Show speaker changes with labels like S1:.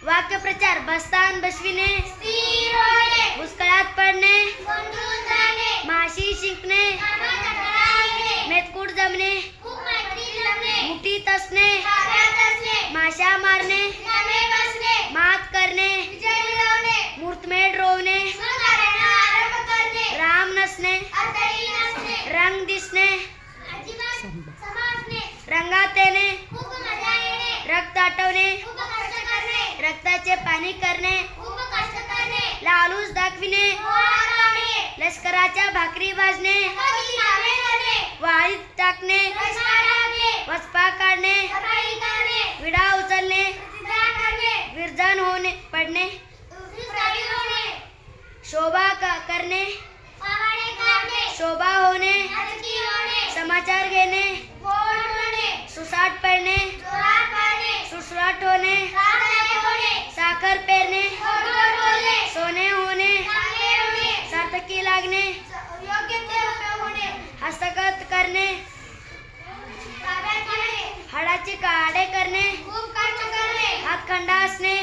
S1: वाक्यप्रचार बस्तान बसविणे,
S2: स्थिर होणे,
S1: भूतकाळात पडणे,
S2: गोंधळून जाणे,
S1: माशी शिंकणे,
S2: कामाचा कळा येणे,
S1: मेतकूट जमणे,
S2: खूप मैत्री जमणे,
S1: मुठीत असणे,
S2: ताब्यात असणे,
S1: माशा मारणे,
S2: नमे बसणे,
S1: मात करणे,
S2: विजय मिळवणे,
S1: मुहूर्तमेढ रोवणे,
S2: सुधारणा आरंभ करणे,
S1: राम नसणे,
S2: अर्थहीन असणे,
S1: रंग दिसणे,
S2: अजिबात समजणे,
S1: रंगात येणे,
S2: खूप मजा येणे,
S1: रक्त आटवणे,
S2: खूप कष्ट करणे,
S1: रक्ताचे पाणी करणे,
S2: खूप कष्ट करणे,
S1: लालूच दाखविणे,
S2: पोळा पाडणे,
S1: लष्कराच्या भाकरी भाजणे,
S2: कधी कामे करणे,
S1: वाळीत टाकणे,
S2: रस्ता टाकणे,
S1: वचपा काढणे,
S2: सफाई करणे,
S1: विडा उचलणे,
S2: प्रतिज्ञा करणे,
S1: विरजन होणे पडणे,
S2: उत्साही होणे,
S1: शोभा करणे,
S2: पावाडे काढणे,
S1: शोभा होणे,
S2: राजकीय होणे,
S1: समाचार घेणे,
S2: गोड होणे,
S1: सुसाट पडणे,
S2: जोरात पाडणे,
S1: सुसराट होणे,
S2: साखरे होणे,
S1: साखर पेरणे,
S2: गोड गोड बोलणे,
S1: सोने होणे,
S2: चांगले होणे,
S1: सार्थकी लागणे,
S2: योग्य ते उपयोग होणे,
S1: हस्तगत करणे,
S2: ताब्यात घेणे,
S1: हाडाचे काढे करणे,
S2: खूप कष्ट करणे,
S1: हातखंडा असणे,